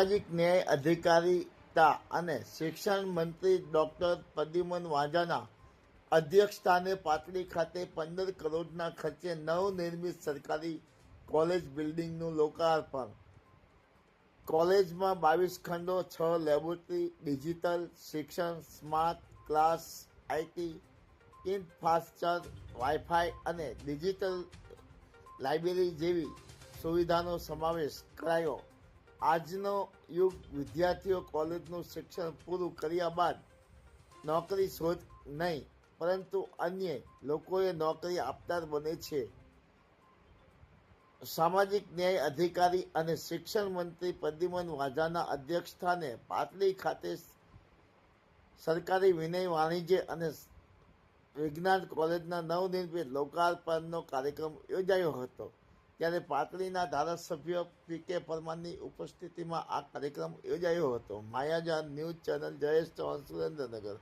સામાજિક ન્યાય અધિકારીતા અને શિક્ષણ મંત્રી ડોક્ટર પ્રદ્યુમન વાજાના અધ્યક્ષસ્થાને પાટડી ખાતે 15 કરોડના ખર્ચે નવનિર્મિત સરકારી કોલેજ બિલ્ડિંગનું લોકાર્પણ. કોલેજમાં 22 ખંડો, 6 લેબોરેટરી, ડિજિટલ શિક્ષણ, smart class, IT infrastructure, wifi અને ડિજિટલ લાઇબ્રેરી જેવી સુવિધાનો સમાવેશ કરાયો. આજનો યુગ વિદ્યાર્થીઓ કોલેજનું શિક્ષણ પૂરું કર્યા બાદ નોકરી શોધ નહીં પરંતુ અન્ય લોકોએ નોકરી આપનાર બને છે. સામાજિક ન્યાય અધિકારી અને શિક્ષણ મંત્રી પ્રદ્યુમન વાજાના અધ્યક્ષસ્થાને પાટડી ખાતે સરકારી વિનય વાણિજ્ય અને વિજ્ઞાન કોલેજના નવનિર્મિત લોકાર્પણનો કાર્યક્રમ યોજાયો હતો. ત્યારે પાટડીના ધારાસભ્ય પી.કે. પરમારની ઉપસ્થિતિમાં આ કાર્યક્રમ યોજાયો હતો. માયાજાન ન્યૂઝ ચેનલ, જયેશ ચૌહાણ, સુરેન્દ્રનગર.